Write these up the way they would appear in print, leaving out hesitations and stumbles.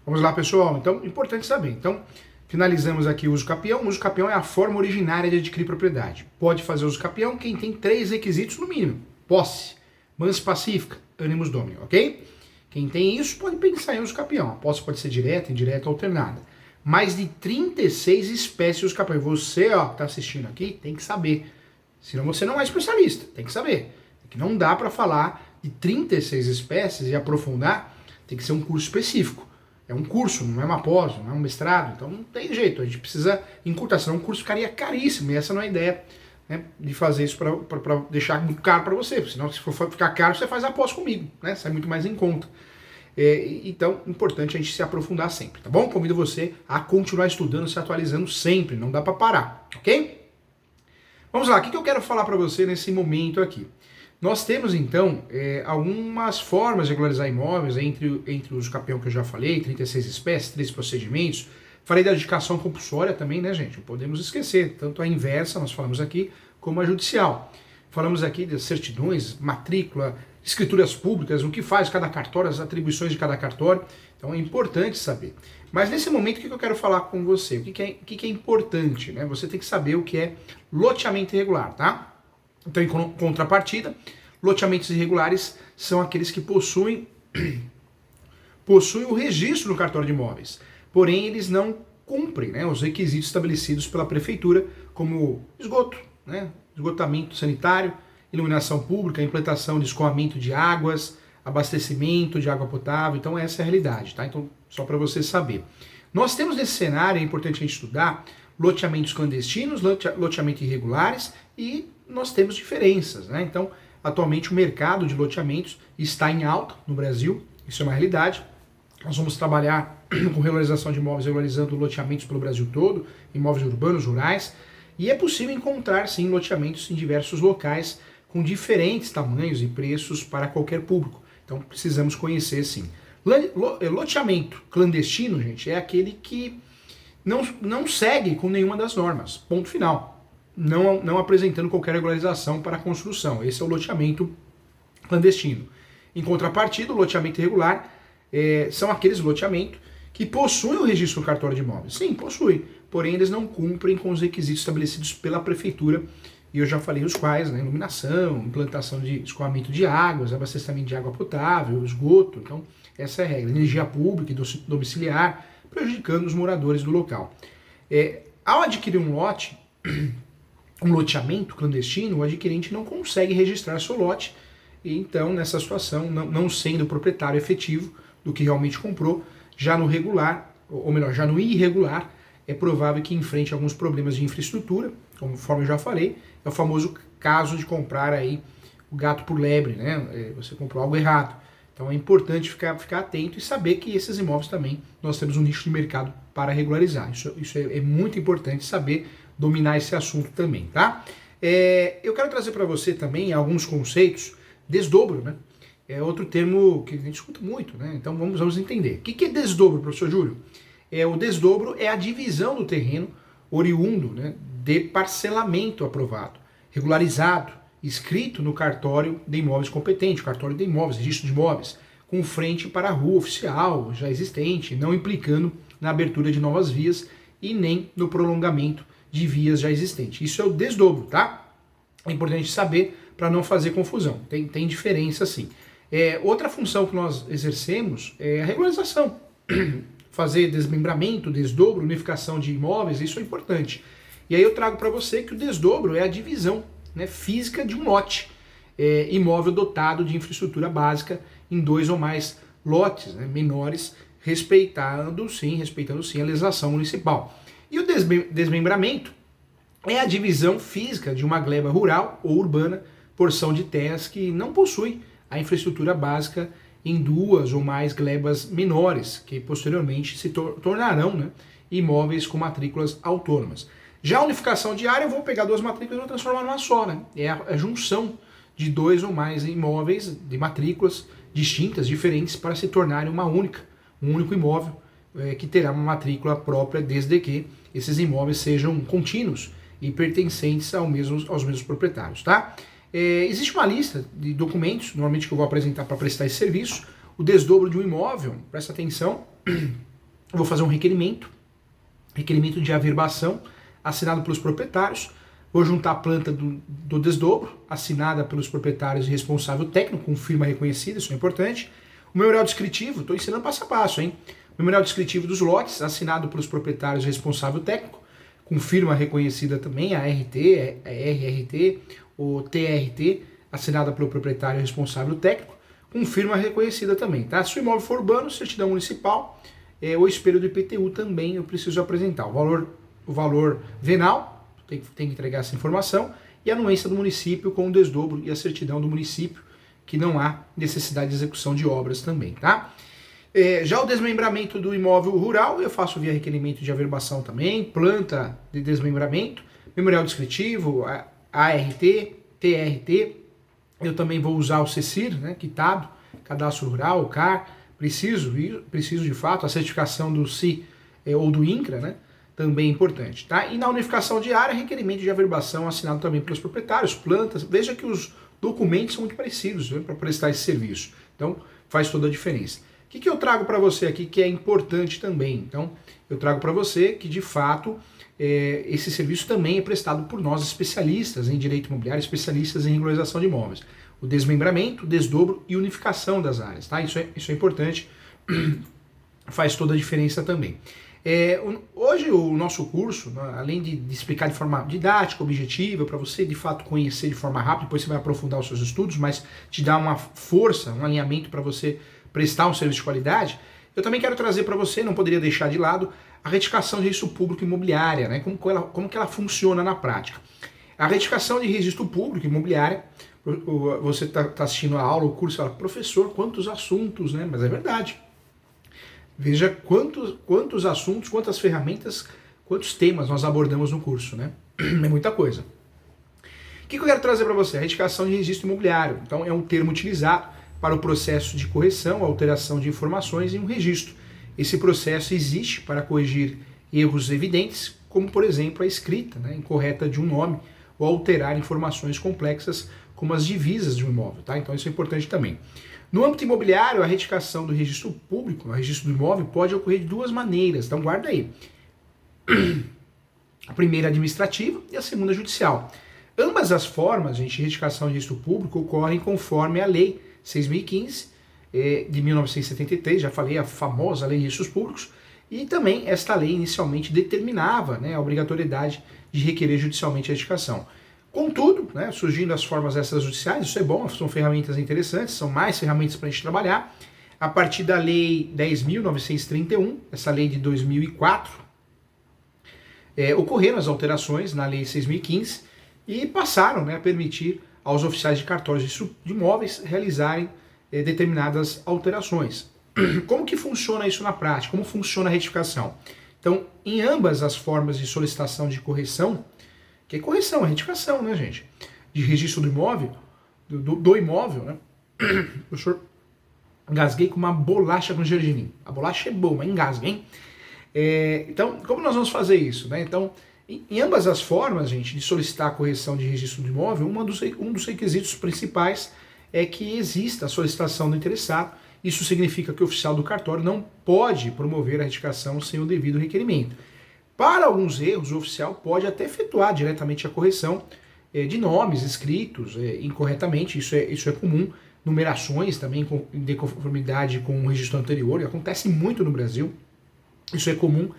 Vamos lá, pessoal. Então, importante saber. Então, finalizamos aqui o uso capião. O uso capião é a forma originária de adquirir propriedade. Pode fazer uso capião quem tem 3 requisitos no mínimo: posse, mansa pacífica, animus domini, ok? Quem tem isso pode pensar em uso capião. A posse pode ser direta, indireta, alternada. Mais de 36 espécies de uso capião. Você, ó, que está assistindo aqui, tem que saber. Senão você não é especialista. Tem que saber. Que não dá para falar de 36 espécies e aprofundar. Tem que ser um curso específico. É um curso, não é uma pós, não é um mestrado, então não tem jeito, a gente precisa encurtar, senão o curso ficaria caríssimo, e essa não é a ideia, né, de fazer isso para deixar muito caro para você, senão se for ficar caro você faz a pós comigo, né, sai muito mais em conta. Então, importante a gente se aprofundar sempre, tá bom? Convido você a continuar estudando, se atualizando sempre, não dá para parar, ok? Vamos lá, o que eu quero falar para você nesse momento aqui? Nós temos, então, algumas formas de regularizar imóveis, entre o uso capião que eu já falei, 36 espécies, 3 procedimentos. Falei da adjudicação compulsória também, né, gente? Não podemos esquecer, tanto a inversa, nós falamos aqui, como a judicial. Falamos aqui das certidões, matrícula, escrituras públicas, o que faz cada cartório, as atribuições de cada cartório. Então é importante saber. Mas nesse momento, o que eu quero falar com você? O que é importante, né? Você tem que saber o que é loteamento irregular, tá? Então, em contrapartida, loteamentos irregulares são aqueles que possuem o registro no cartório de imóveis, porém eles não cumprem, né, os requisitos estabelecidos pela prefeitura, como esgoto, né, esgotamento sanitário, iluminação pública, implantação de escoamento de águas, abastecimento de água potável. Então essa é a realidade, tá? Então, só para você saber. Nós temos nesse cenário, é importante a gente estudar, loteamentos clandestinos, loteamentos irregulares, e nós temos diferenças, né? Então, atualmente o mercado de loteamentos está em alta no Brasil, isso é uma realidade. Nós vamos trabalhar com regularização de imóveis, regularizando loteamentos pelo Brasil todo, imóveis urbanos, rurais, e é possível encontrar, sim, loteamentos em diversos locais, com diferentes tamanhos e preços para qualquer público. Então, precisamos conhecer, sim. Loteamento clandestino, gente, é aquele que não segue com nenhuma das normas, ponto final. Não apresentando qualquer regularização para a construção. Esse é o loteamento clandestino. Em contrapartida, o loteamento irregular são aqueles loteamentos que possuem o registro no cartório de imóveis. Sim, possuem, porém eles não cumprem com os requisitos estabelecidos pela prefeitura, e eu já falei os quais, né? Iluminação, implantação de escoamento de águas, abastecimento de água potável, esgoto. Então, essa é a regra. Energia pública e domiciliar, prejudicando os moradores do local. Ao adquirir um lote, um loteamento clandestino, o adquirente não consegue registrar seu lote, e então, nessa situação, não sendo o proprietário efetivo do que realmente comprou, já no regular, ou melhor, já no irregular, é provável que enfrente alguns problemas de infraestrutura, conforme eu já falei, é o famoso caso de comprar aí o gato por lebre, né? Você comprou algo errado. Então é importante ficar atento e saber que esses imóveis também, nós temos um nicho de mercado para regularizar. Isso é muito importante saber dominar esse assunto também, tá? Eu quero trazer para você também alguns conceitos. Desdobro, né? É outro termo que a gente escuta muito, né? Então vamos entender. O que é desdobro, professor Júlio? O desdobro é a divisão do terreno oriundo, né, de parcelamento aprovado, regularizado, escrito no cartório de imóveis competente, cartório de imóveis, registro de imóveis, com frente para a rua oficial já existente, não implicando na abertura de novas vias e nem no prolongamento de vias já existentes. Isso é o desdobro, tá? É importante saber para não fazer confusão. Tem diferença sim. Outra função que nós exercemos é a regularização. Fazer desmembramento, desdobro, unificação de imóveis, isso é importante. E aí eu trago para você que o desdobro é a divisão, né, física de um lote, imóvel dotado de infraestrutura básica em 2 ou mais lotes, né, menores, respeitando sim a legislação municipal. E o desmembramento é a divisão física de uma gleba rural ou urbana, porção de terras que não possui a infraestrutura básica em 2 ou mais glebas menores, que posteriormente se tornarão, né, imóveis com matrículas autônomas. Já a unificação de área, eu vou pegar 2 matrículas e vou transformar numa só, né? É a junção de 2 ou mais imóveis de matrículas distintas, diferentes, para se tornarem um único imóvel que terá uma matrícula própria, desde que esses imóveis sejam contínuos e pertencentes aos mesmos proprietários, tá? Existe uma lista de documentos, normalmente que eu vou apresentar para prestar esse serviço. O desdobro de um imóvel, presta atenção, eu vou fazer um requerimento de averbação assinado pelos proprietários, vou juntar a planta do desdobro, assinada pelos proprietários e responsável técnico, com firma reconhecida, isso é importante. O memorial descritivo, estou ensinando passo a passo, hein? O memorial descritivo dos lotes, assinado pelos proprietários e responsável técnico, com firma reconhecida também, a RT, a RRT, o TRT, assinada pelo proprietário e responsável técnico, com firma reconhecida também, tá? Se o imóvel for urbano, certidão municipal, o espelho do IPTU também eu preciso apresentar. O valor venal, tem que entregar essa informação, e a anuência do município com o desdobro e a certidão do município, que não há necessidade de execução de obras também, tá? Já o desmembramento do imóvel rural, eu faço via requerimento de averbação também, planta de desmembramento, memorial descritivo, ART, TRT, eu também vou usar o CECIR, né, quitado, Cadastro Rural, o CAR, preciso de fato, a certificação do CI ou do INCRA, né, também importante, tá? E na unificação de área, requerimento de averbação assinado também pelos proprietários, plantas, veja que os documentos são muito parecidos, né, para prestar esse serviço, então faz toda a diferença. O que eu trago para você aqui que é importante também? Então, eu trago para você que, de fato, esse serviço também é prestado por nós, especialistas em direito imobiliário, especialistas em regularização de imóveis. O desmembramento, desdobro e unificação das áreas, tá? Isso é importante, faz toda a diferença também. Hoje o nosso curso, além de explicar de forma didática, objetiva, para você de fato conhecer de forma rápida, depois você vai aprofundar os seus estudos, mas te dá uma força, um alinhamento para você prestar um serviço de qualidade, eu também quero trazer para você, não poderia deixar de lado, a retificação de registro público imobiliária, né? Como que ela funciona na prática. A retificação de registro público imobiliária, você está assistindo a aula, o curso, fala, professor, quantos assuntos, né? Mas é verdade. Veja quantos assuntos, quantas ferramentas, quantos temas nós abordamos no curso, né? É muita coisa. O que eu quero trazer para você? A retificação de registro imobiliário. Então, é um termo utilizado para o processo de correção, alteração de informações em um registro. Esse processo existe para corrigir erros evidentes, como, por exemplo, a escrita, né, incorreta de um nome, ou alterar informações complexas, como as divisas de um imóvel. Tá? Então, isso é importante também. No âmbito imobiliário, a retificação do registro público, o registro do imóvel, pode ocorrer de duas maneiras. Então, guarda aí. A primeira administrativa e a segunda judicial. Ambas as formas, gente, de retificação de registro público ocorrem conforme a Lei 6.015, de 1973, já falei, a famosa Lei de Registros Públicos, e também esta lei inicialmente determinava, né, a obrigatoriedade de requerer judicialmente a retificação. Contudo, né, surgindo as formas extrajudiciais, isso é bom, são ferramentas interessantes, são mais ferramentas para a gente trabalhar. A partir da Lei 10.931, essa lei de 2004, ocorreram as alterações na Lei 6.015 e passaram, né, a permitir aos oficiais de cartórios de imóveis realizarem determinadas alterações. Como que funciona isso na prática? Como funciona a retificação? Então, em ambas as formas de solicitação de correção, que é correção, é retificação, né, gente? De registro do imóvel, do imóvel, né? Professor, engasguei com uma bolacha com gergelim. A bolacha é boa, mas engasga, hein? Então, como nós vamos fazer isso, né? Então, em ambas as formas, gente, de solicitar a correção de registro do imóvel, um dos requisitos principais é que exista a solicitação do interessado. Isso significa que o oficial do cartório não pode promover a retificação sem o devido requerimento. Para alguns erros, o oficial pode até efetuar diretamente a correção de nomes escritos incorretamente, isso é comum, numerações também em deconformidade com o registro anterior, acontece muito no Brasil, isso é comum.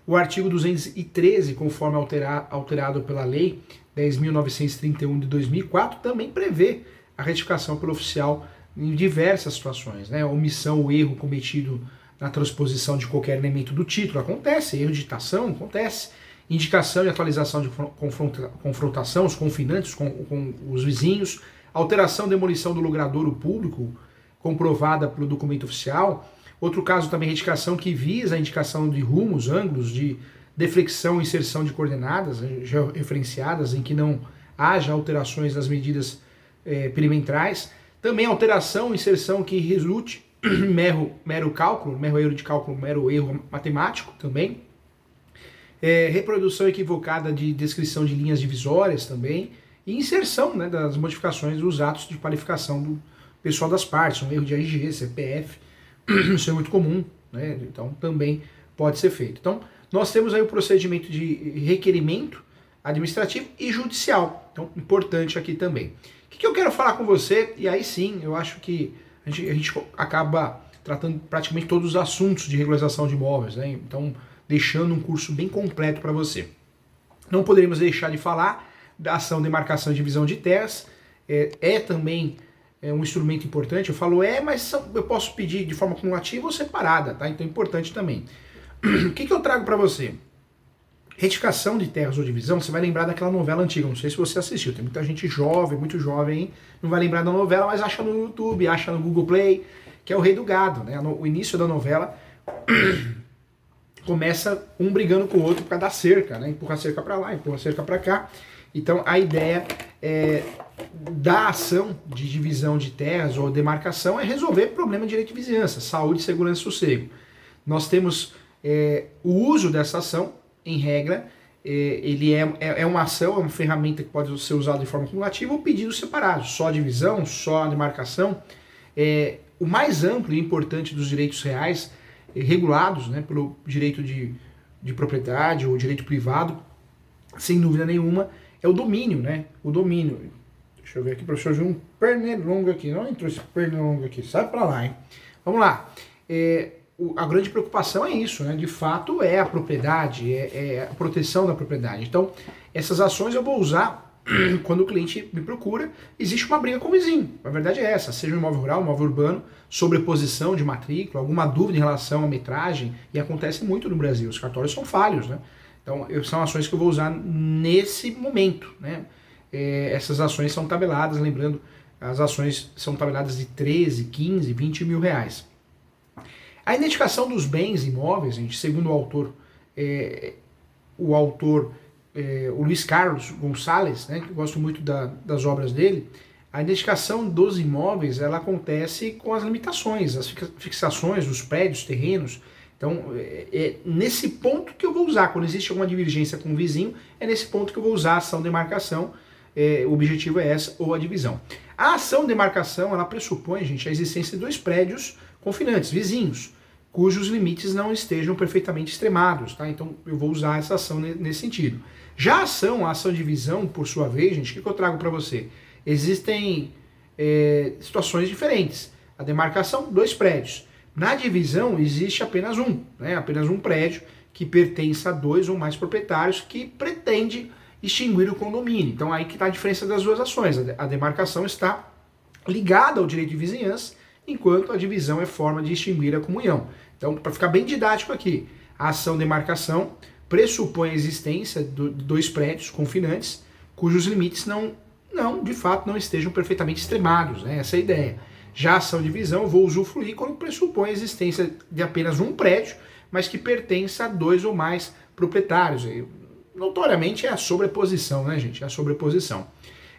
O artigo 213, conforme alterado pela Lei 10.931 de 2004, também prevê a retificação pelo oficial em diversas situações, né? Omissão ou erro cometido na transposição de qualquer elemento do título, acontece, erro de ditação, acontece, indicação e atualização de confrontação, os confinantes com os vizinhos, alteração, demolição do logradouro público, comprovada pelo documento oficial. Outro caso também, retificação que visa a indicação de rumos, ângulos, de deflexão e inserção de coordenadas georreferenciadas em que não haja alterações das medidas perimetrais. Também alteração, inserção que resulte mero cálculo, mero erro de cálculo, mero erro matemático também. reprodução equivocada de descrição de linhas divisórias também, e inserção, né, das modificações dos atos de qualificação do pessoal das partes, um erro de RG, CPF, isso é muito comum, né, então também pode ser feito. Então, nós temos aí o procedimento de requerimento administrativo e judicial, então importante aqui também. O que eu quero falar com você, e aí sim, eu acho que a gente acaba tratando praticamente todos os assuntos de regularização de imóveis, né, então deixando um curso bem completo para você. Não poderíamos deixar de falar da ação de demarcação e divisão de terras, também um instrumento importante. Eu falo mas eu posso pedir de forma acumulativa ou separada, tá? Então é importante também. O que eu trago para você? Retificação de terras ou divisão, você vai lembrar daquela novela antiga, não sei se você assistiu, tem muita gente jovem, muito jovem, hein? Não vai lembrar da novela, mas acha no YouTube, acha no Google Play, que é o Rei do Gado, né? O início da novela começa um brigando com o outro por causa da cerca, né? Empurra a cerca para lá, empurra a cerca para cá. Então a ideia da ação de divisão de terras ou demarcação é resolver problema de direito de vizinhança, saúde, segurança e sossego. Nós temos o uso dessa ação, em regra, ele é uma ação, é uma ferramenta que pode ser usada de forma acumulativa ou pedidos separados, só a divisão, só a demarcação. O mais amplo e importante dos direitos reais regulados, né, pelo direito de propriedade ou direito privado, sem dúvida nenhuma, é o domínio, né? O domínio. Deixa eu ver aqui, professor João, um pernilongo aqui. Não entrou esse pernilongo aqui. Sai pra lá, hein? Vamos lá. A grande preocupação é isso, né? De fato, é a propriedade, é a proteção da propriedade. Então, essas ações eu vou usar quando o cliente me procura. Existe uma briga com o vizinho. A verdade é essa. Seja um imóvel rural, um imóvel urbano, sobreposição de matrícula, alguma dúvida em relação à metragem. E acontece muito no Brasil. Os cartórios são falhos, né? Então, são ações que eu vou usar nesse momento, né? Essas ações são tabeladas, lembrando, as ações são tabeladas de 13, 15, 20 mil reais. A identificação dos bens imóveis, gente, segundo o autor o Luiz Carlos Gonçalves, né, que eu gosto muito das obras dele, a identificação dos imóveis, ela acontece com as limitações, as fixações dos prédios, terrenos. Então, nesse ponto que eu vou usar, quando existe alguma divergência com o vizinho, é nesse ponto que eu vou usar a ação de demarcação, o objetivo é essa, ou a divisão. A ação de demarcação, ela pressupõe, gente, a existência de dois prédios confinantes, vizinhos, cujos limites não estejam perfeitamente extremados, tá? Então, eu vou usar essa ação nesse sentido. Já a ação de divisão, por sua vez, gente, o que eu trago para você? Existem situações diferentes. A demarcação, dois prédios. Na divisão existe apenas apenas um prédio que pertence a dois ou mais proprietários que pretende extinguir o condomínio. Então aí que está a diferença das duas ações. A demarcação está ligada ao direito de vizinhança, enquanto a divisão é forma de extinguir a comunhão. Então, para ficar bem didático aqui, a ação de demarcação pressupõe a existência de dois prédios confinantes cujos limites de fato não estejam perfeitamente extremados, né? Essa é a ideia. Já a ação de divisão eu vou usufruir quando pressupõe a existência de apenas um prédio, mas que pertença a dois ou mais proprietários. E, notoriamente é a sobreposição, né, gente? É a sobreposição.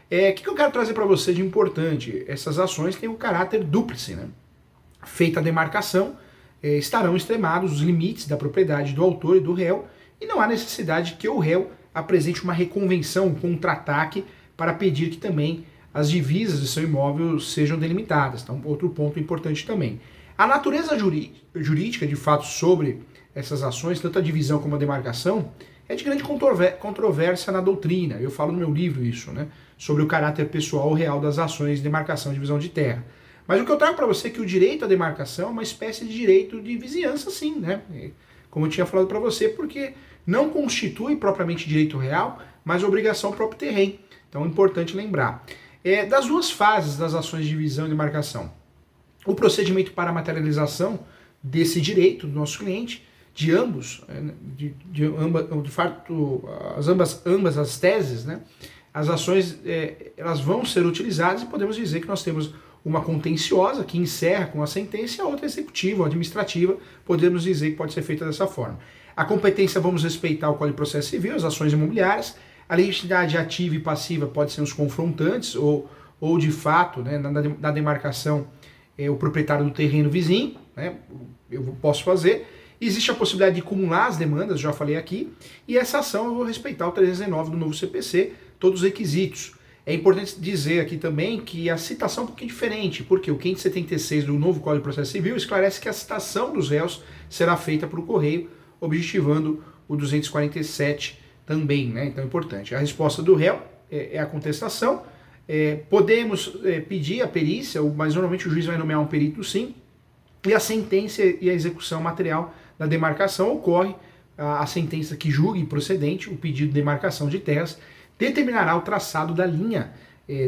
O que eu quero trazer para você de importante? Essas ações têm o caráter dúplice, né? Feita a demarcação, estarão extremados os limites da propriedade do autor e do réu, e não há necessidade que o réu apresente uma reconvenção, um contra-ataque, para pedir que também as divisas de seu imóvel sejam delimitadas. Então, outro ponto importante também. A natureza jurídica, de fato, sobre essas ações, tanto a divisão como a demarcação, é de grande controvérsia na doutrina. Eu falo no meu livro isso, né? Sobre o caráter pessoal real das ações de demarcação e divisão de terra. Mas o que eu trago para você é que o direito à demarcação é uma espécie de direito de vizinhança, sim, né? Como eu tinha falado para você, porque não constitui propriamente direito real, mas obrigação ao próprio terreno. Então é importante lembrar. Das duas fases das ações de divisão e demarcação. O procedimento para a materialização desse direito do nosso cliente, de ambos, de fato, ambas as teses, né? As ações elas vão ser utilizadas e podemos dizer que nós temos uma contenciosa que encerra com a sentença e a outra executiva ou administrativa, podemos dizer que pode ser feita dessa forma. A competência, vamos respeitar o Código de Processo Civil, as ações imobiliárias. A legitimidade ativa e passiva pode ser os confrontantes ou de fato, né, na demarcação, o proprietário do terreno vizinho, né, eu posso fazer. Existe a possibilidade de acumular as demandas, já falei aqui, e essa ação eu vou respeitar o 319 do novo CPC, todos os requisitos. É importante dizer aqui também que a citação é um pouquinho diferente, porque o 576 do novo Código de Processo Civil esclarece que a citação dos réus será feita por correio, objetivando o 247 também, né? Então é importante. A resposta do réu é a contestação. Podemos pedir a perícia, mas normalmente o juiz vai nomear um perito sim, e a sentença e a execução material da demarcação ocorre, a sentença que julgue procedente o pedido de demarcação de terras determinará o traçado da linha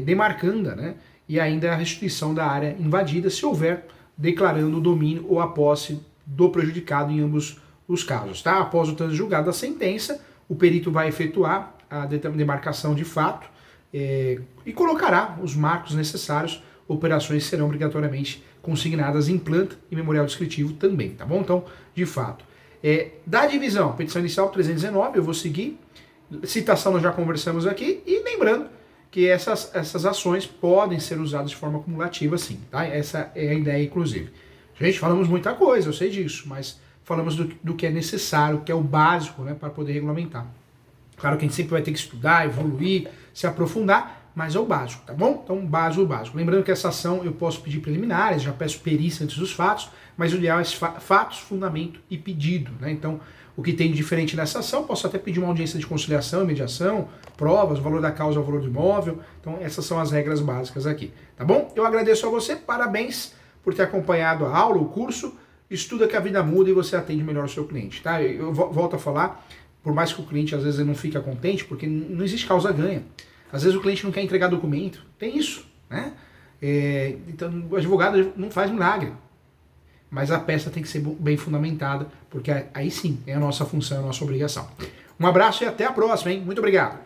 demarcanda, né? E ainda a restituição da área invadida, se houver, declarando o domínio ou a posse do prejudicado em ambos os casos. Tá? Após o trânsito julgado da sentença, o perito vai efetuar a demarcação de fato e colocará os marcos necessários. Operações serão obrigatoriamente consignadas em planta e memorial descritivo também, tá bom? Então, de fato. Da divisão, petição inicial 319, eu vou seguir. Citação nós já conversamos aqui. E lembrando que essas ações podem ser usadas de forma acumulativa sim, tá? Essa é a ideia, inclusive. Gente, falamos muita coisa, eu sei disso, mas falamos do que é necessário, que é o básico, né, para poder regulamentar. Claro que a gente sempre vai ter que estudar, evoluir, se aprofundar, mas é o básico, tá bom? Então, básico. Lembrando que essa ação eu posso pedir preliminares, já peço perícia antes dos fatos, mas o ideal é fatos, fundamento e pedido, né? Então, o que tem de diferente nessa ação, posso até pedir uma audiência de conciliação, mediação, provas, o valor da causa, o valor do imóvel. Então, essas são as regras básicas aqui, tá bom? Eu agradeço a você, parabéns por ter acompanhado a aula, o curso. Estuda que a vida muda e você atende melhor o seu cliente, tá? Eu volto a falar, por mais que o cliente às vezes não fica contente, porque não existe causa-ganha. Às vezes o cliente não quer entregar documento, tem isso, né? Então o advogado não faz milagre, mas a peça tem que ser bem fundamentada, porque aí sim é a nossa função, é a nossa obrigação. Um abraço e até a próxima, hein? Muito obrigado!